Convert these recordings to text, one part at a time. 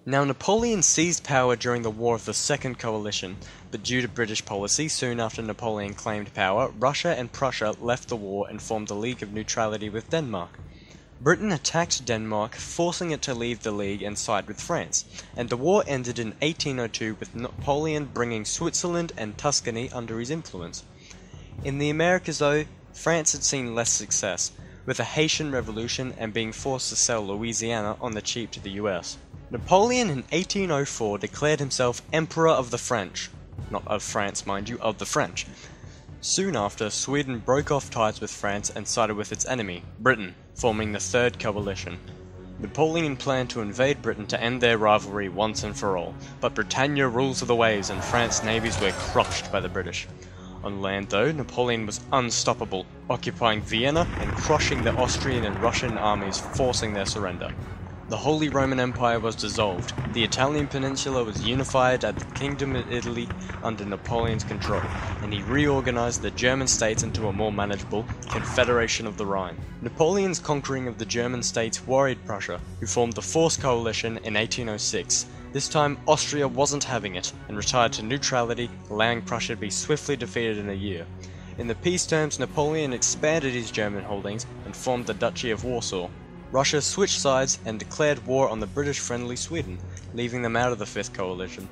Now Napoleon seized power during the War of the Second Coalition, but due to British policy, soon after Napoleon claimed power, Russia and Prussia left the war and formed a League of Neutrality with Denmark. Britain attacked Denmark, forcing it to leave the League and side with France, and the war ended in 1802 with Napoleon bringing Switzerland and Tuscany under his influence. In the Americas though, France had seen less success, with the Haitian Revolution and being forced to sell Louisiana on the cheap to the US. Napoleon in 1804 declared himself Emperor of the French. Not of France, mind you, of the French. Soon after, Sweden broke off ties with France and sided with its enemy, Britain, forming the Third Coalition. Napoleon planned to invade Britain to end their rivalry once and for all, but Britannia rules of the waves and France's navies were crushed by the British. On land though, Napoleon was unstoppable, occupying Vienna and crushing the Austrian and Russian armies, forcing their surrender. The Holy Roman Empire was dissolved, the Italian peninsula was unified as the Kingdom of Italy under Napoleon's control, and he reorganized the German states into a more manageable Confederation of the Rhine. Napoleon's conquering of the German states worried Prussia, who formed the Fourth Coalition in 1806. This time Austria wasn't having it, and retired to neutrality, allowing Prussia to be swiftly defeated in a year. In the peace terms, Napoleon expanded his German holdings and formed the Duchy of Warsaw. Russia switched sides and declared war on the British-friendly Sweden, leaving them out of the Fifth Coalition.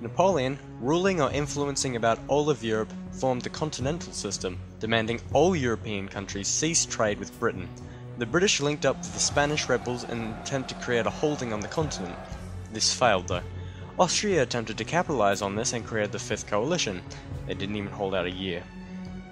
Napoleon, ruling or influencing about all of Europe, formed the Continental System, demanding all European countries cease trade with Britain. The British linked up with the Spanish rebels in an attempt to create a holding on the continent. This failed though. Austria attempted to capitalize on this and created the Fifth Coalition. They didn't even hold out a year.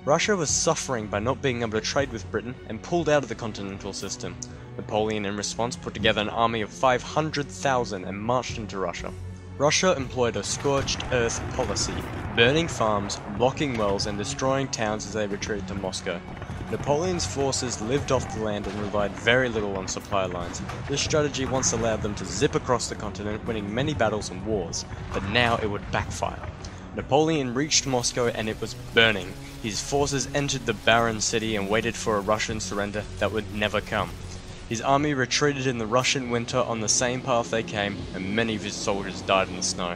Russia was suffering by not being able to trade with Britain and pulled out of the Continental System. Napoleon in response put together an army of 500,000 and marched into Russia. Russia employed a scorched earth policy, burning farms, blocking wells and destroying towns as they retreated to Moscow. Napoleon's forces lived off the land and relied very little on supply lines. This strategy once allowed them to zip across the continent, winning many battles and wars, but now it would backfire. Napoleon reached Moscow and it was burning. His forces entered the barren city and waited for a Russian surrender that would never come. His army retreated in the Russian winter on the same path they came, and many of his soldiers died in the snow.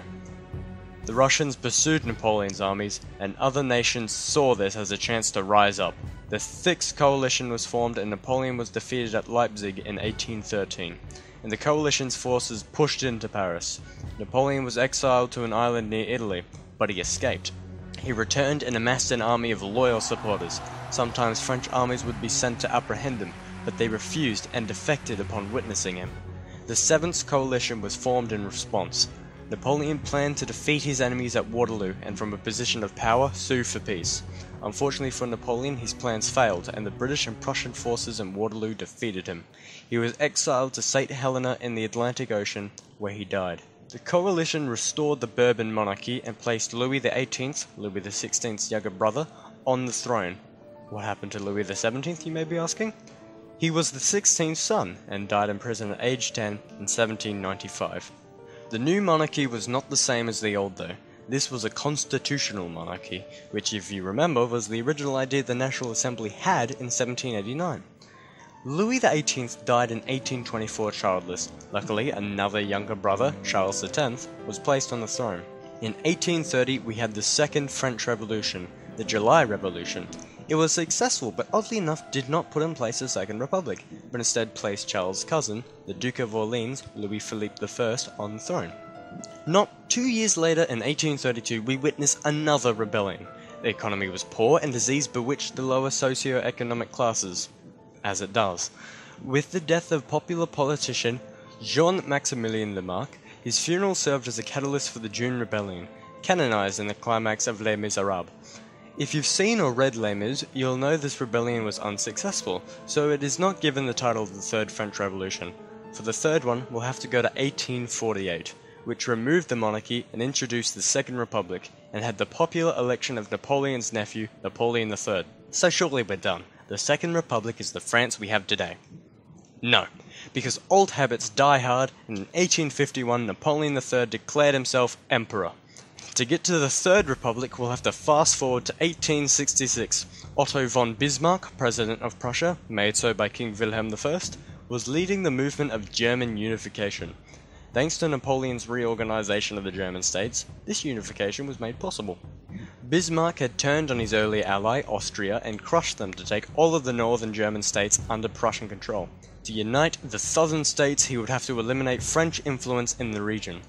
The Russians pursued Napoleon's armies, and other nations saw this as a chance to rise up. The Sixth Coalition was formed and Napoleon was defeated at Leipzig in 1813, and the coalition's forces pushed into Paris. Napoleon was exiled to an island near Italy, but he escaped. He returned and amassed an army of loyal supporters. Sometimes French armies would be sent to apprehend him, but they refused and defected upon witnessing him. The Seventh Coalition was formed in response. Napoleon planned to defeat his enemies at Waterloo and from a position of power sue for peace. Unfortunately for Napoleon, his plans failed and the British and Prussian forces in Waterloo defeated him. He was exiled to St. Helena in the Atlantic Ocean, where he died. The coalition restored the Bourbon monarchy and placed Louis XVIII, Louis XVI's younger brother, on the throne. What happened to Louis XVII, you may be asking? He was the 16th son and died in prison at age 10 in 1795. The new monarchy was not the same as the old though. This was a constitutional monarchy, which if you remember was the original idea the National Assembly had in 1789. Louis XVIII died in 1824 childless. Luckily, another younger brother, Charles X, was placed on the throne. In 1830 we had the Second French Revolution, the July Revolution. It was successful, but oddly enough did not put in place a Second Republic, but instead placed Charles' cousin, the Duke of Orleans, Louis-Philippe I, on the throne. Not 2 years later, in 1832, we witnessed another rebellion. The economy was poor and disease bewitched the lower socio-economic classes, as it does. With the death of popular politician Jean-Maximilien Lamarck, his funeral served as a catalyst for the June Rebellion, canonized in the climax of Les Miserables. If you've seen or read Les Mis, you'll know this rebellion was unsuccessful, so it is not given the title of the Third French Revolution. For the third one, we'll have to go to 1848, which removed the monarchy and introduced the Second Republic, and had the popular election of Napoleon's nephew, Napoleon III. So surely we're done. The Second Republic is the France we have today. No, because old habits die hard, and in 1851 Napoleon III declared himself Emperor. To get to the Third Republic, we'll have to fast forward to 1866. Otto von Bismarck, President of Prussia, made so by King Wilhelm I, was leading the movement of German unification. Thanks to Napoleon's reorganization of the German states, this unification was made possible. Bismarck had turned on his earlier ally, Austria, and crushed them to take all of the northern German states under Prussian control. To unite the southern states, he would have to eliminate French influence in the region.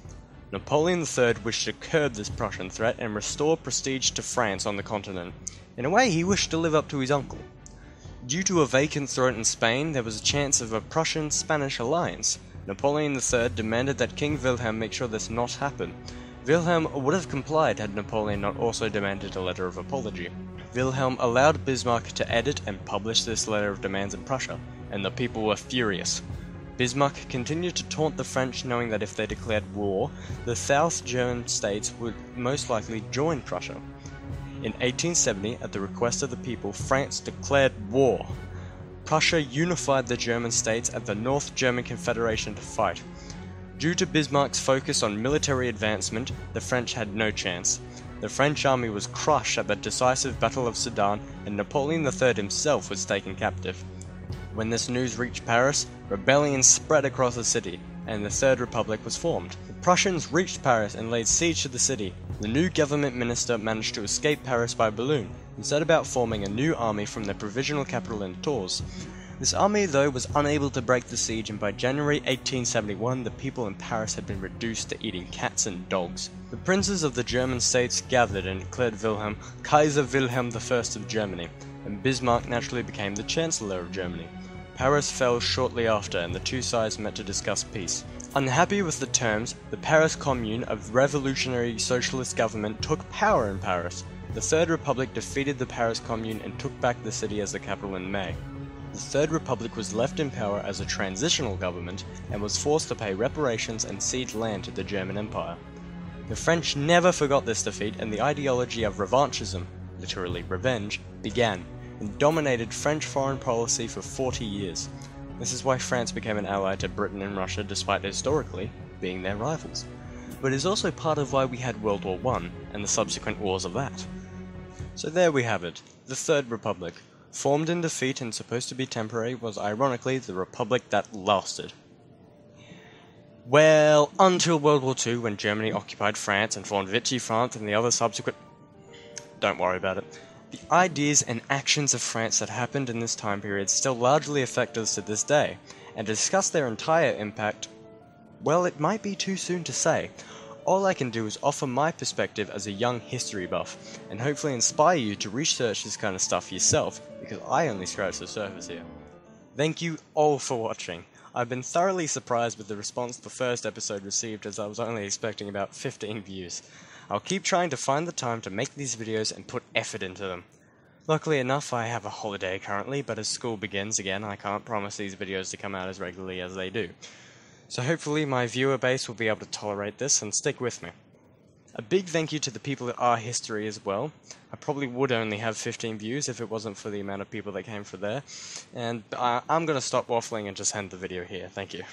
Napoleon III wished to curb this Prussian threat and restore prestige to France on the continent. In a way, he wished to live up to his uncle. Due to a vacant throne in Spain, there was a chance of a Prussian-Spanish alliance. Napoleon III demanded that King Wilhelm make sure this not happen. Wilhelm would have complied had Napoleon not also demanded a letter of apology. Wilhelm allowed Bismarck to edit and publish this letter of demands in Prussia, and the people were furious. Bismarck continued to taunt the French, knowing that if they declared war, the South German states would most likely join Prussia. In 1870, at the request of the people, France declared war. Prussia unified the German states and the North German Confederation to fight. Due to Bismarck's focus on military advancement, the French had no chance. The French army was crushed at the decisive Battle of Sedan, and Napoleon III himself was taken captive. When this news reached Paris, rebellion spread across the city, and the Third Republic was formed. The Prussians reached Paris and laid siege to the city. The new government minister managed to escape Paris by balloon, and set about forming a new army from their provisional capital in Tours. This army, though, was unable to break the siege, and by January 1871 the people in Paris had been reduced to eating cats and dogs. The princes of the German states gathered and declared Wilhelm Kaiser Wilhelm I of Germany, and Bismarck naturally became the Chancellor of Germany. Paris fell shortly after, and the two sides met to discuss peace. Unhappy with the terms, the Paris Commune, a revolutionary socialist government, took power in Paris. The Third Republic defeated the Paris Commune and took back the city as the capital in May. The Third Republic was left in power as a transitional government and was forced to pay reparations and cede land to the German Empire. The French never forgot this defeat, and the ideology of revanchism, literally revenge, began, and dominated French foreign policy for 40 years. This is why France became an ally to Britain and Russia despite historically being their rivals. But it is also part of why we had World War I and the subsequent wars of that. So there we have it. The Third Republic, formed in defeat and supposed to be temporary, was ironically the republic that lasted. Well, until World War II, when Germany occupied France and formed Vichy France and the other subsequent... Don't worry about it. The ideas and actions of France that happened in this time period still largely affect us to this day, and to discuss their entire impact, well, it might be too soon to say. All I can do is offer my perspective as a young history buff, and hopefully inspire you to research this kind of stuff yourself, because I only scratched the surface here. Thank you all for watching. I've been thoroughly surprised with the response the first episode received, as I was only expecting about 15 views. I'll keep trying to find the time to make these videos and put effort into them. Luckily enough, I have a holiday currently, but as school begins again, I can't promise these videos to come out as regularly as they do. So hopefully my viewer base will be able to tolerate this and stick with me. A big thank you to the people at Our History as well. I probably would only have 15 views if it wasn't for the amount of people that came for there. And I'm going to stop waffling and just end the video here. Thank you.